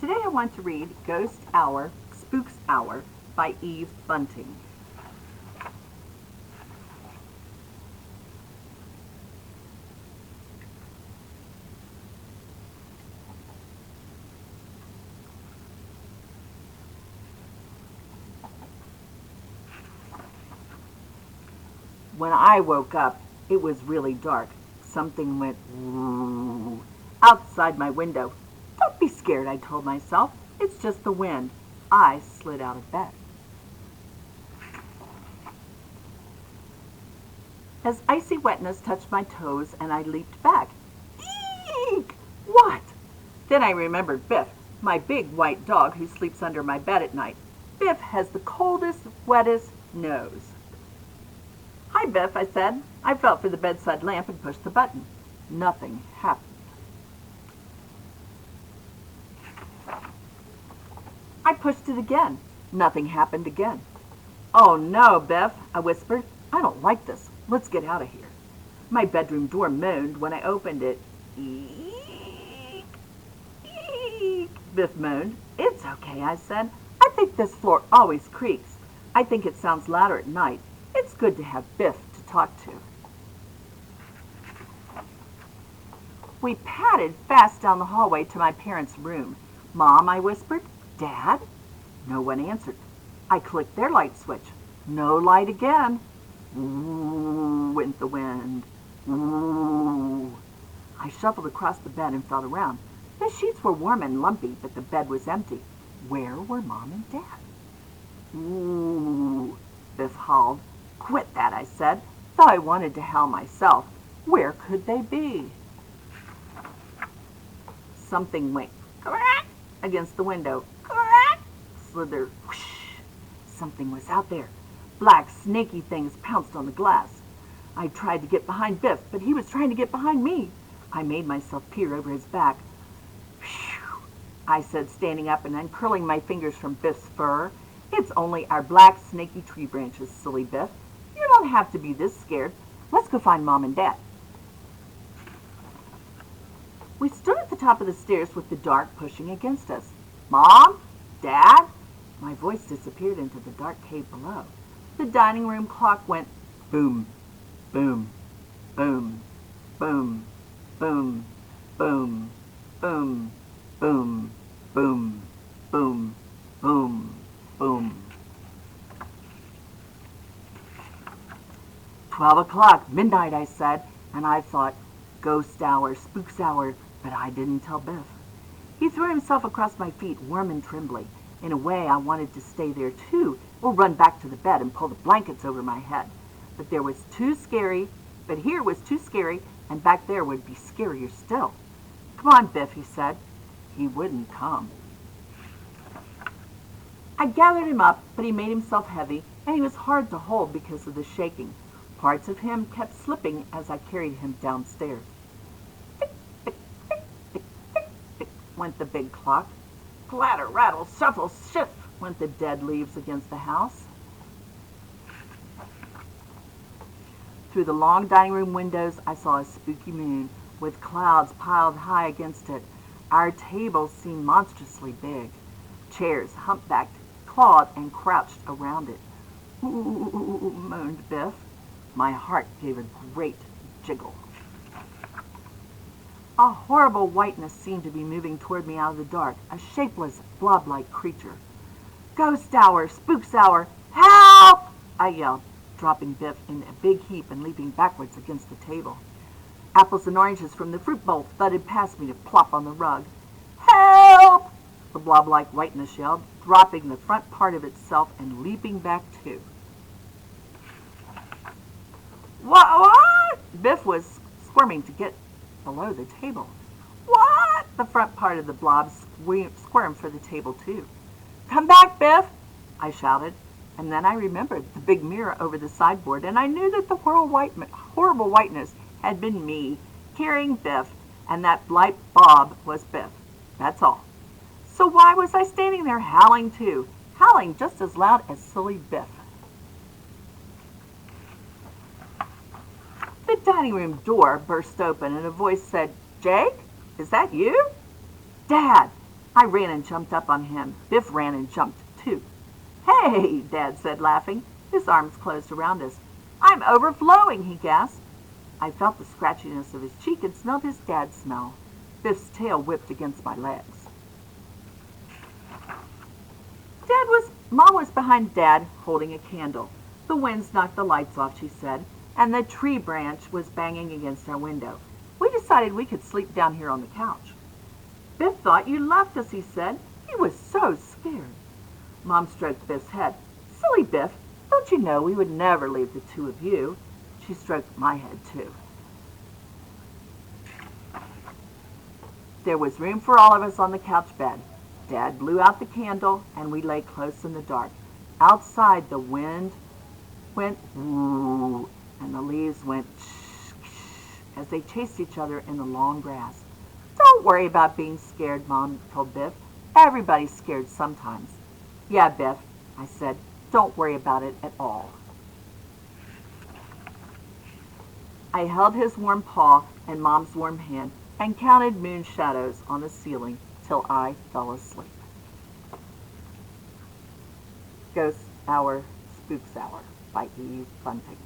Today I want to read Ghost Hour, Spook's Hour by Eve Bunting. When I woke up, it was really dark. Something went outside my window. Don't be scared, I told myself. It's just the wind. I slid out of bed. As icy wetness touched my toes and I leaped back. Eek! What? Then I remembered Biff, my big white dog who sleeps under my bed at night. Biff has the coldest, wettest nose. Hi, Biff, I said. I felt for the bedside lamp and pushed the button. Nothing happened. I pushed it again. Nothing happened again. Oh no, Biff, I whispered. I don't like this. Let's get out of here. My bedroom door moaned when I opened it. Eek, eek, Biff moaned. It's okay, I said. I think this floor always creaks. I think it sounds louder at night. It's good to have Biff to talk to. We padded fast down the hallway to my parents' room. Mom, I whispered. Dad? No one answered. I clicked their light switch. No light again. Ooh, went the wind. Ooh. I shuffled across the bed and felt around. The sheets were warm and lumpy, but the bed was empty. Where were Mom and Dad? Ooh, Biff howled. Quit that, I said, though I wanted to howl myself. Where could they be? Something went crack against the window. Crack! Slither. Whoosh. Something was out there. Black, snaky things pounced on the glass. I tried to get behind Biff, but he was trying to get behind me. I made myself peer over his back. Phew, I said, standing up and uncurling my fingers from Biff's fur. It's only our black, snaky tree branches, silly Biff. You don't have to be this scared. Let's go find Mom and Dad. We stood at the top of the stairs with the dark pushing against us. Mom? Dad? My voice disappeared into the dark cave below. The dining room clock went boom, boom, boom, boom, boom, boom, boom, boom, boom, boom, boom, boom. 12 o'clock, midnight, I said, and I thought, ghost hour, spook's hour, but I didn't tell Biff. He threw himself across my feet, warm and trembly. In a way, I wanted to stay there too, or run back to the bed and pull the blankets over my head. But here was too scary, and back there would be scarier still. Come on, Biff, he said. He wouldn't come. I gathered him up, but he made himself heavy, and he was hard to hold because of the shaking. Parts of him kept slipping as I carried him downstairs. Tick, tick, tick, tick, tick, tick, went the big clock. Clatter, rattle, shuffle, shift, went the dead leaves against the house. Through the long dining room windows, I saw a spooky moon with clouds piled high against it. Our table seemed monstrously big. Chairs, humpbacked, clawed, and crouched around it. Ooh, moaned Biff. My heart gave a great jiggle. A horrible whiteness seemed to be moving toward me out of the dark, a shapeless, blob-like creature. Ghost hour, spook's hour, help! I yelled, dropping Biff in a big heap and leaping backwards against the table. Apples and oranges from the fruit bowl thudded past me to plop on the rug. Help! The blob-like whiteness yelled, dropping the front part of itself and leaping back too. What? Biff was squirming to get below the table. What? The front part of the blob squirmed for the table too. Come back, Biff, I shouted, and then I remembered the big mirror over the sideboard, and I knew that the horrible whiteness had been me, carrying Biff, and that light bob was Biff. That's all. So why was I standing there howling too? Howling just as loud as silly Biff. The dining room door burst open and a voice said, Jake, is that you? Dad, I ran and jumped up on him. Biff ran and jumped, too. "Hey," Dad said, laughing. His arms closed around us. "I'm overflowing," he gasped. I felt the scratchiness of his cheek and smelled his dad's smell. Biff's tail whipped against my legs. Mom was behind Dad, holding a candle. "The wind's knocked the lights off," she said, "and the tree branch was banging against our window. We decided we could sleep down here on the couch." "Biff thought you left us," he said. "He was so scared." Mom stroked Biff's head. "Silly Biff, don't you know we would never leave the two of you?" She stroked my head, too. There was room for all of us on the couch bed. Dad blew out the candle, and we lay close in the dark. Outside, the wind went woo, and the leaves went shh, shh, as they chased each other in the long grass. "Don't worry about being scared," Mom told Biff. "Everybody's scared sometimes." "Yeah, Biff," I said. "Don't worry about it at all." I held his warm paw and Mom's warm hand and counted moon shadows on the ceiling till I fell asleep. Ghost Hour, Spook's Hour by Bunting.